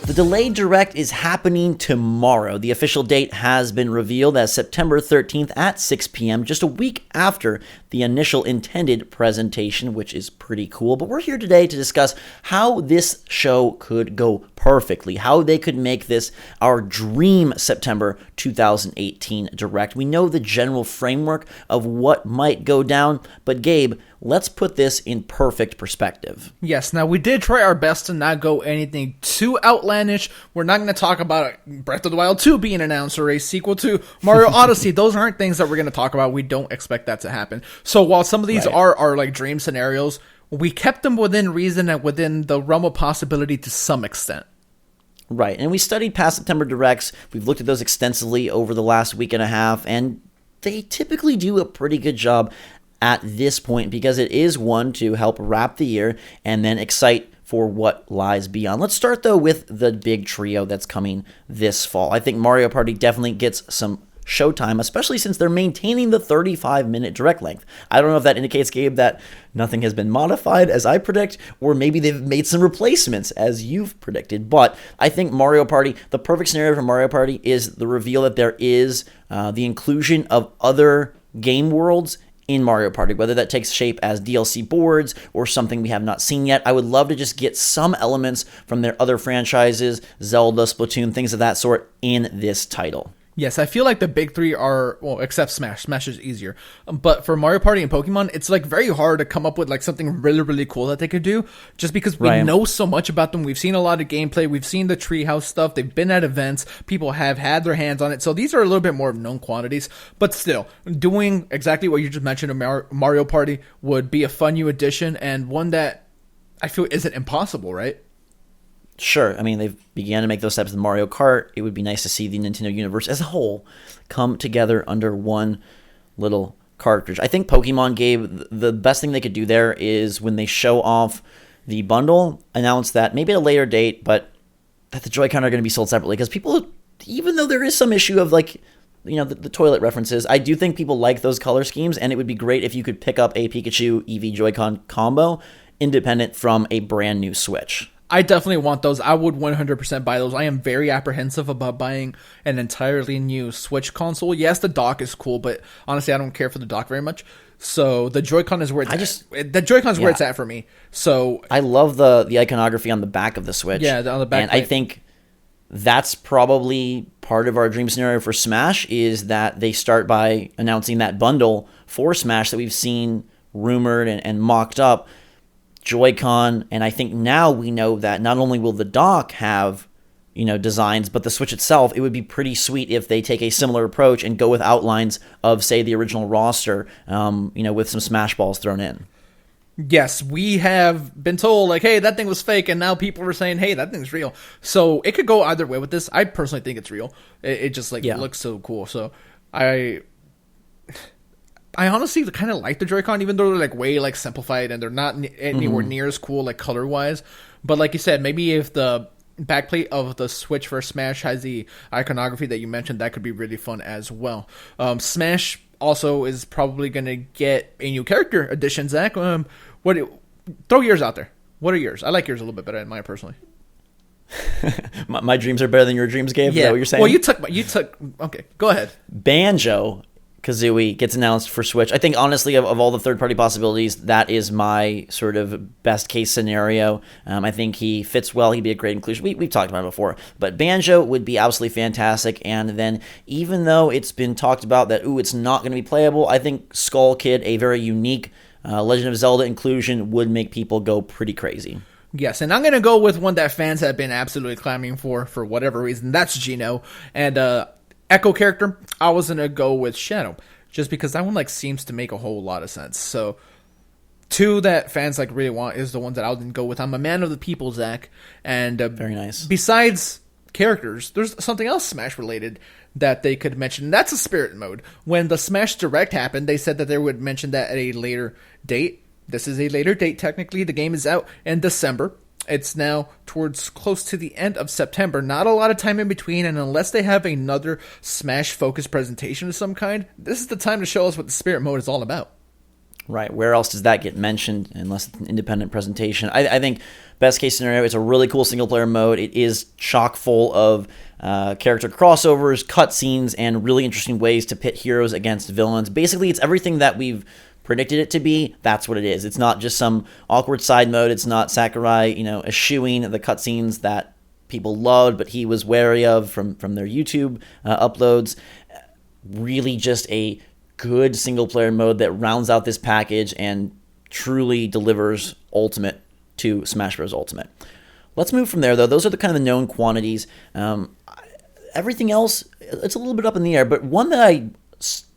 The delayed direct is happening tomorrow. The official date has been revealed as September 13th at 6 p.m., just a week after the initial intended presentation, which is pretty cool. But we're here today to discuss how this show could go perfectly, how they could make this our dream September 2018 direct. We know the general framework of what might go down, but Gabe, let's put this in perfect perspective. Yes, now we did try our best to not go anything too outlandish. We're not going to talk about Breath of the Wild 2 being announced or a sequel to Mario Odyssey. Those aren't things that we're going to talk about. We don't expect that to happen. So while some of these are like dream scenarios, we kept them within reason and within the realm of possibility to some extent. Right, and we studied past September Directs. We've looked at those extensively over the last week and a half, and they typically do a pretty good job at this point because it is one to help wrap the year and then excite for what lies beyond. Let's start, though, with the big trio that's coming this fall. I think Mario Party definitely gets some showtime, especially since they're maintaining the 35-minute direct length. I don't know if that indicates, Gabe, that nothing has been modified, as I predict, or maybe they've made some replacements, as you've predicted. But I think Mario Party, the perfect scenario for Mario Party is the reveal that there is the inclusion of other game worlds in Mario Party, whether that takes shape as DLC boards or something we have not seen yet. I would love to just get some elements from their other franchises, Zelda, Splatoon, things of that sort, in this title. Yes, I feel like the big three are, well, except Smash. Smash is easier. But for Mario Party and Pokemon, it's like very hard to come up with like something really, really cool that they could do just because we know so much about them. We've seen a lot of gameplay. We've seen the treehouse stuff. They've been at events. People have had their hands on it. So these are a little bit more known quantities. But still, doing exactly what you just mentioned in Mario Party would be a fun new addition and one that I feel isn't impossible, right? Sure, I mean, they've began to make those steps in Mario Kart. It would be nice to see the Nintendo universe as a whole come together under one little cartridge. I think Pokemon gave the best thing they could do there is when they show off the bundle, announce that maybe at a later date, but that the Joy-Con are going to be sold separately. Because people, even though there is some issue of like, you know, the toilet references, I do think people like those color schemes, and it would be great if you could pick up a Pikachu Eevee Joy-Con combo independent from a brand new Switch. I definitely want those. I would 100% buy those. I am very apprehensive about buying an entirely new Switch console. Yes, the dock is cool, but honestly, I don't care for the dock very much. So the Joy-Con is where it's at. The Joy-Con is where it's at for me. So I love the iconography on the back of the Switch. Yeah, on the back. And I think that's probably part of our dream scenario for Smash is that they start by announcing that bundle for Smash that we've seen rumored and mocked up. Joy-Con, and I think now we know that not only will the dock have, you know, designs, but the Switch itself, it would be pretty sweet if they take a similar approach and go with outlines of, say, the original roster, you know, with some Smash Balls thrown in. Yes, we have been told, like, hey, that thing was fake, and now people are saying, hey, that thing's real. So it could go either way with this. I personally think it's real. It just, like, looks so cool. So I honestly kind of like the Joy-Con, even though they're like way like simplified and they're not anywhere near as cool like color wise. But like you said, maybe if the backplate of the Switch for Smash has the iconography that you mentioned, that could be really fun as well. Smash also is probably going to get a new character addition. Zach, throw yours out there. What are yours? I like yours a little bit better than mine personally. my dreams are better than your dreams, Gabe? Yeah. Is that what you're saying? Well, you took. Okay, go ahead. Banjo-Kazooie gets announced for Switch. I think, honestly, of all the third-party possibilities, that is my sort of best-case scenario. I think he fits well. He'd be a great inclusion. We've talked about it before. But Banjo would be absolutely fantastic. And then, even though it's been talked about that, it's not going to be playable, I think Skull Kid, a very unique Legend of Zelda inclusion, would make people go pretty crazy. Yes, and I'm going to go with one that fans have been absolutely clamoring for whatever reason. That's Geno. And, Echo character, I was going to go with Shadow, just because that one like seems to make a whole lot of sense. So, two that fans like really want is the ones that I didn't go with. I'm a man of the people, Zach, and very nice. Besides characters, there's something else Smash related that they could mention. That's a spirit mode. When the Smash Direct happened, they said that they would mention that at a later date. This is a later date, technically. The game is out in December. It's now towards close to the end of September. Not a lot of time in between, and unless they have another Smash-focused presentation of some kind, this is the time to show us what the Spirit Mode is all about. Right. Where else does that get mentioned unless it's an independent presentation? I think best case scenario, it's a really cool single player mode. It is chock full of character crossovers, cutscenes, and really interesting ways to pit heroes against villains. Basically, it's everything that we've predicted it to be. That's what it is. It's not just some awkward side mode. It's not Sakurai, eschewing the cutscenes that people loved, but he was wary of from their YouTube uploads. Really just a good single player mode that rounds out this package and truly delivers Ultimate to Smash Bros. Ultimate. Let's move from there, though. Those are the kind of the known quantities. Everything else, it's a little bit up in the air, but one that I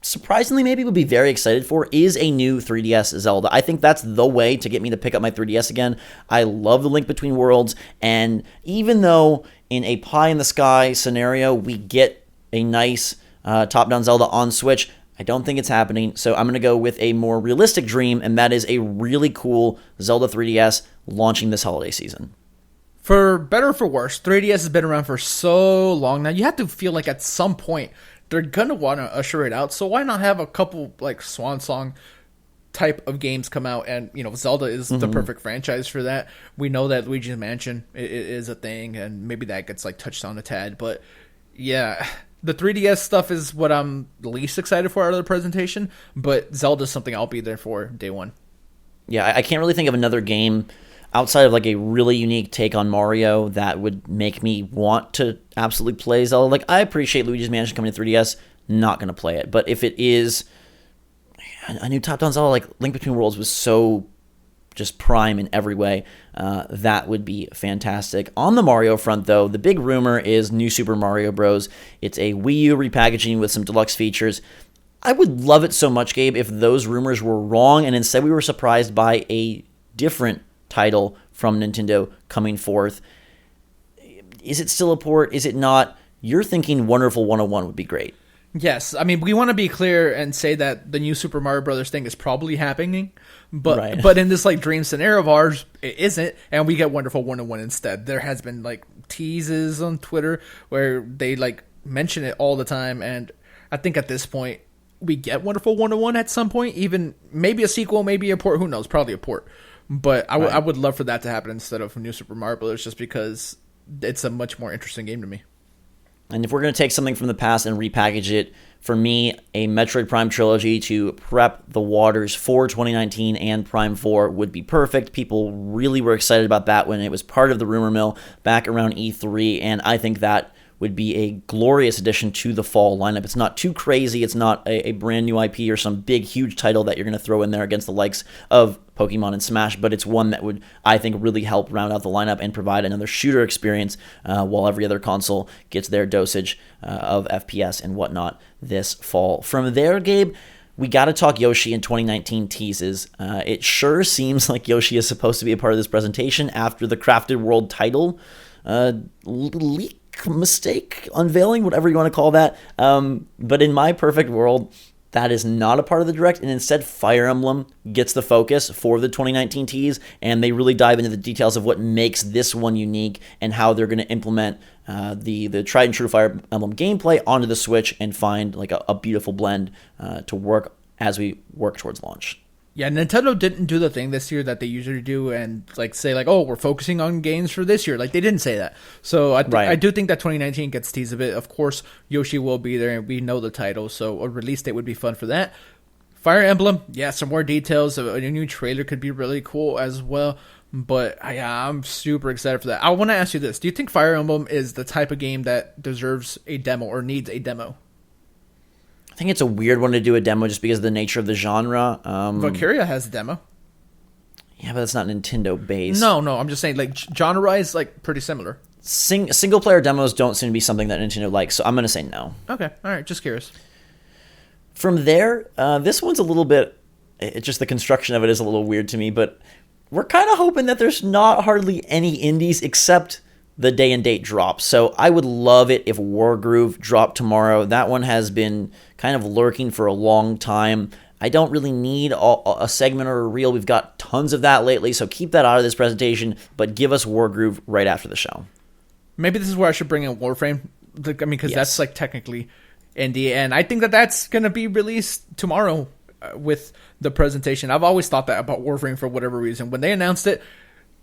surprisingly maybe would be very excited for is a new 3DS Zelda. I think that's the way to get me to pick up my 3DS again. I love the Link Between Worlds, and even though in a pie-in-the-sky scenario we get a nice top-down Zelda on Switch, I don't think it's happening, so I'm going to go with a more realistic dream, and that is a really cool Zelda 3DS launching this holiday season. For better or for worse, 3DS has been around for so long now. You have to feel like at some point they're going to want to usher it out, so why not have a couple like swan song type of games come out? And Zelda is the perfect franchise for that. We know that Luigi's Mansion is a thing, and maybe that gets like touched on a tad, but yeah, the 3DS stuff is what I'm least excited for out of the presentation, but Zelda's something I'll be there for day one. Yeah, I can't really think of another game outside of like a really unique take on Mario that would make me want to absolutely play Zelda. Like, I appreciate Luigi's Mansion coming to 3DS, not going to play it. But if it is a new top-down Zelda, like Link Between Worlds was so just prime in every way, that would be fantastic. On the Mario front, though, the big rumor is New Super Mario Bros. It's a Wii U repackaging with some deluxe features. I would love it so much, Gabe, if those rumors were wrong and instead we were surprised by a different title from Nintendo coming forth. Is it still a port? Is it not? You're thinking Wonderful 101 would be great. Yes, I mean, we want to be clear and say that the new Super Mario Brothers thing is probably happening, but in this like dream scenario of ours, it isn't, and we get Wonderful 101 instead. There has been like teases on Twitter where they like mention it all the time, and I think at this point we get Wonderful 101 at some point, even maybe a sequel, maybe a port, who knows, probably a port. But I would love for that to happen instead of New Super Mario Brothers, just because it's a much more interesting game to me. And if we're going to take something from the past and repackage it, for me, a Metroid Prime trilogy to prep the waters for 2019 and Prime 4 would be perfect. People really were excited about that when it was part of the rumor mill back around E3, and I think that would be a glorious addition to the fall lineup. It's not too crazy. It's not a brand new IP or some big, huge title that you're going to throw in there against the likes of Pokemon and Smash, but it's one that would, I think, really help round out the lineup and provide another shooter experience while every other console gets their dosage of FPS and whatnot this fall. From there, Gabe, we got to talk Yoshi in 2019 teases. It sure seems like Yoshi is supposed to be a part of this presentation after the Crafted World title leak, mistake, unveiling, whatever you want to call that. But in my perfect world, that is not a part of the Direct, and instead Fire Emblem gets the focus for the 2019 tease, and they really dive into the details of what makes this one unique and how they're going to implement the tried and true Fire Emblem gameplay onto the Switch and find like a beautiful blend to work as we work towards launch. Yeah, Nintendo didn't do the thing this year that they usually do and like say like, oh, we're focusing on games for this year. Like they didn't say that. So I do think that 2019 gets teased a bit. Of course, Yoshi will be there and we know the title, so a release date would be fun for that. Fire Emblem, yeah, some more details. A new trailer could be really cool as well. But I'm super excited for that. I want to ask you this. Do you think Fire Emblem is the type of game that deserves a demo or needs a demo? I think it's a weird one to do a demo just because of the nature of the genre. Valkyria has a demo. Yeah, but it's not Nintendo based. No, I'm just saying like genre-wise, like pretty similar. Single player demos don't seem to be something that Nintendo likes, so I'm going to say no. Okay, all right, just curious. From there, this one's a little bit, it's just the construction of it is a little weird to me, but we're kind of hoping that there's not hardly any indies except the day and date drop. So I would love it if Wargroove dropped tomorrow. That one has been kind of lurking for a long time. I don't really need a segment or a reel. We've got tons of that lately, so keep that out of this presentation, but give us Wargroove right after the show. Maybe this is where I should bring in Warframe. I mean, because that's like technically indie, and I think that that's going to be released tomorrow with the presentation. I've always thought that about Warframe for whatever reason. When they announced it,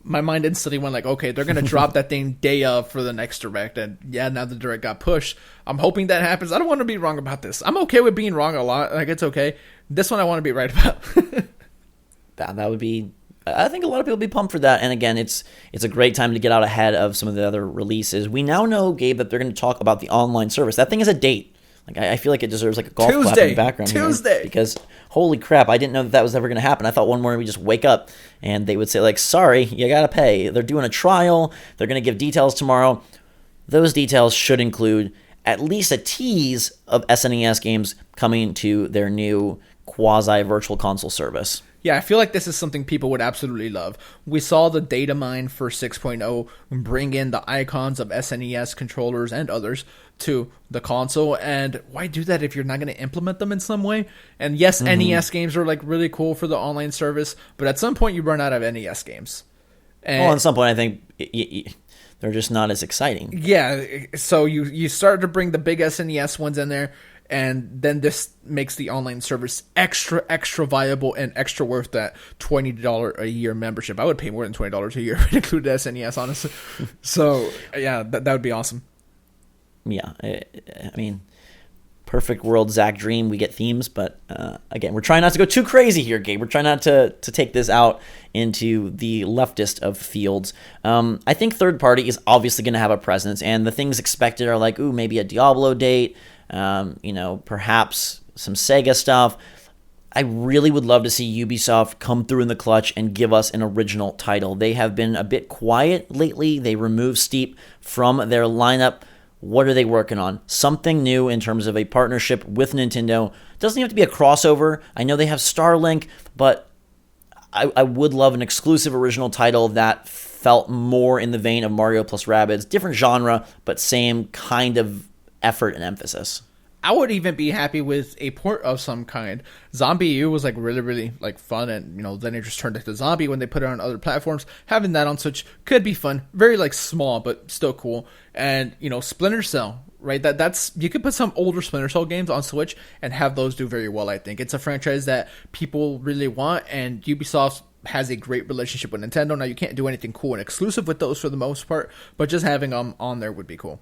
my mind instantly went like, okay, they're going to drop that thing day of for the next Direct. And yeah, now the Direct got pushed. I'm hoping that happens. I don't want to be wrong about this. I'm okay with being wrong a lot. Like, it's okay. This one I want to be right about. That would be... I think a lot of people would be pumped for that. And again, it's a great time to get out ahead of some of the other releases. We now know, Gabe, that they're going to talk about the online service. That thing is a date. Like, I feel like it deserves like a golf clap in the background Tuesday. Here, because holy crap, I didn't know that was ever going to happen. I thought one morning we just wake up and they would say like, sorry, you got to pay. They're doing a trial. They're going to give details tomorrow. Those details should include at least a tease of SNES games coming to their new quasi-virtual console service. Yeah, I feel like this is something people would absolutely love. We saw the data mine for 6.0 bring in the icons of SNES controllers and others to the console, and why do that if you're not going to implement them in some way? And yes, NES games are like really cool for the online service, but at some point you run out of NES games. And at some point I think they're just not as exciting. Yeah, so you start to bring the big SNES ones in there, and then this makes the online service extra viable and extra worth that $20 a year membership. I would pay more than $20 a year if it included SNES, honestly. So, yeah, that would be awesome. Yeah, I mean, perfect world, Zach Dream, we get themes, but again, we're trying not to go too crazy here, Gabe. We're trying not to take this out into the leftist of fields. I think third party is obviously going to have a presence, and the things expected are like, ooh, maybe a Diablo date, perhaps some Sega stuff. I really would love to see Ubisoft come through in the clutch and give us an original title. They have been a bit quiet lately. They removed Steep from their lineup. What are they working on? Something new in terms of a partnership with Nintendo. Doesn't have to be a crossover. I know they have Starlink, but I would love an exclusive original title that felt more in the vein of Mario plus Rabbids. Different genre, but same kind of effort and emphasis. I would even be happy with a port of some kind. Zombie U was like really like fun, and then it just turned into Zombie when they put it on other platforms. Having that on Switch could be fun. Very like small, but still cool. And Splinter Cell, right? That's you could put some older Splinter Cell games on Switch and have those do very well. I think it's a franchise that people really want, and Ubisoft has a great relationship with Nintendo. Now you can't do anything cool and exclusive with those for the most part, but just having them on there would be cool.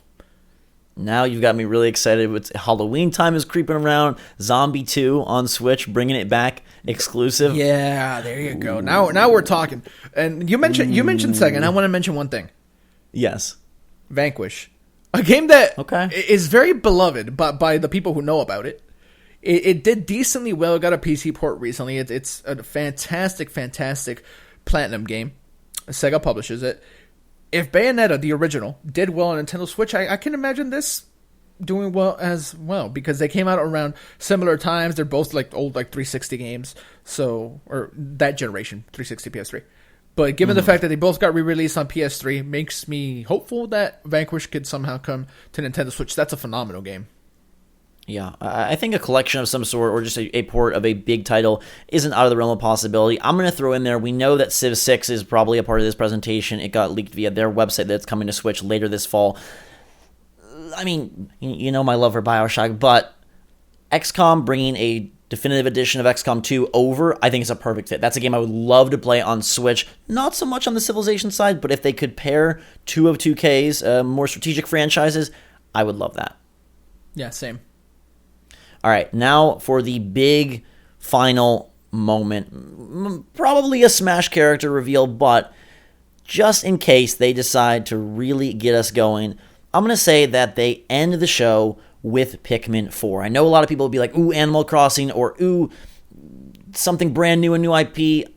Now you've got me really excited. Halloween time is creeping around. Zombie 2 on Switch, bringing it back exclusive. Yeah, there you go. Now we're talking. And you mentioned Sega. I want to mention one thing. Yes. Vanquish, a game that is is very beloved by the people who know about it. It did decently well. It got a PC port recently. It's a fantastic Platinum game. Sega publishes it. If Bayonetta, the original, did well on Nintendo Switch, I can imagine this doing well as well, because they came out around similar times. They're both like old 360 games, or that generation, 360 PS3. But given the fact that they both got re-released on PS3, makes me hopeful that Vanquish could somehow come to Nintendo Switch. That's a phenomenal game. Yeah, I think a collection of some sort, or just a port of a big title, isn't out of the realm of possibility. I'm going to throw in there, we know that Civ 6 is probably a part of this presentation. It got leaked via their website that's coming to Switch later this fall. I mean, my love for BioShock, but XCOM bringing a definitive edition of XCOM 2 over, I think it's a perfect fit. That's a game I would love to play on Switch. Not so much on the Civilization side, but if they could pair two of 2K's more strategic franchises, I would love that. Yeah, same. All right, now for the big final moment. Probably a Smash character reveal, but just in case they decide to really get us going, I'm going to say that they end the show with Pikmin 4. I know a lot of people will be like, ooh, Animal Crossing, or ooh, something brand new, a new IP.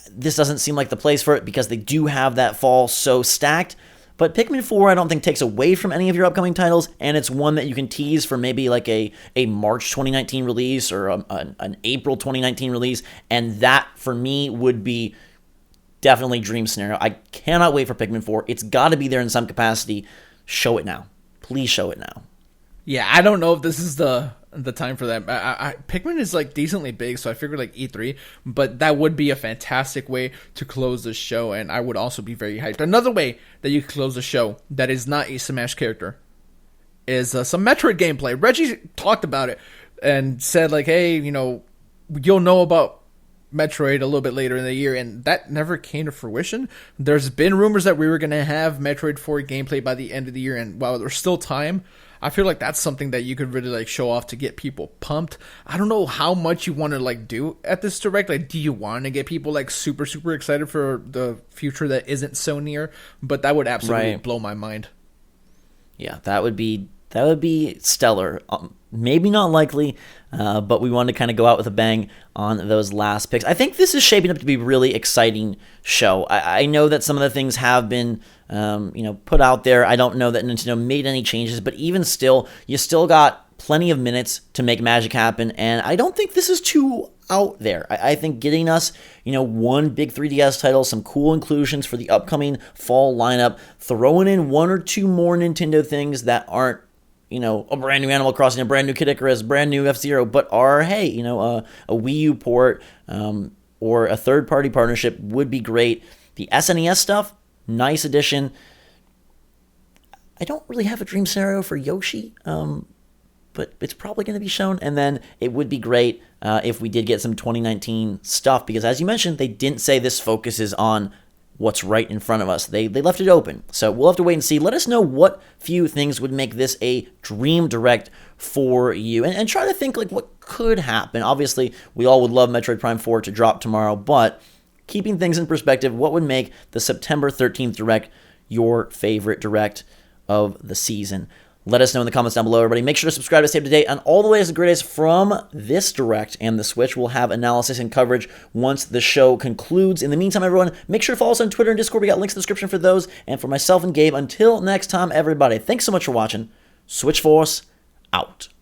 This doesn't seem like the place for it because they do have that fall so stacked. But Pikmin 4, I don't think takes away from any of your upcoming titles, and it's one that you can tease for maybe like a March 2019 release or an April 2019 release, and that, for me, would be definitely dream scenario. I cannot wait for Pikmin 4. It's got to be there in some capacity. Show it now. Please show it now. Yeah, I don't know if this is the time for that. Pikmin is like decently big, so I figured like E3, but that would be a fantastic way to close the show, and I would also be very hyped. Another way that you could close the show that is not a Smash character is some Metroid gameplay. Reggie talked about it and said like, hey, you'll know about Metroid a little bit later in the year, and that never came to fruition. There's been rumors that we were going to have Metroid 4 gameplay by the end of the year, and while there's still time, I feel like that's something that you could really like show off to get people pumped. I don't know how much you want to like do at this direct. Like, do you want to get people like super excited for the future that isn't so near? But that would absolutely blow my mind. Yeah, that would be stellar. Maybe not likely, but we wanted to kind of go out with a bang on those last picks. I think this is shaping up to be a really exciting show. I know that some of the things have been put out there. I don't know that Nintendo made any changes, but even still, you still got plenty of minutes to make magic happen, and I don't think this is too out there. I think getting us, one big 3DS title, some cool inclusions for the upcoming fall lineup, throwing in one or two more Nintendo things that aren't, a brand new Animal Crossing, a brand new Kid Icarus, brand new F-Zero, but are, hey, a Wii U port or a third-party partnership would be great. The SNES stuff, nice addition. I don't really have a dream scenario for Yoshi, but it's probably going to be shown. And then it would be great if we did get some 2019 stuff, because as you mentioned, they didn't say this focuses on what's right in front of us. They left it open. So we'll have to wait and see. Let us know what few things would make this a dream direct for you. And try to think like what could happen. Obviously, we all would love Metroid Prime 4 to drop tomorrow, but keeping things in perspective, what would make the September 13th direct your favorite direct of the season? Let us know in the comments down below, everybody. Make sure to subscribe to stay up to date on all the latest and greatest from this direct and the Switch. We'll have analysis and coverage once the show concludes. In the meantime, everyone, make sure to follow us on Twitter and Discord. We got links in the description for those. And for myself and Gabe, until next time, everybody, thanks so much for watching. Switch Force, out.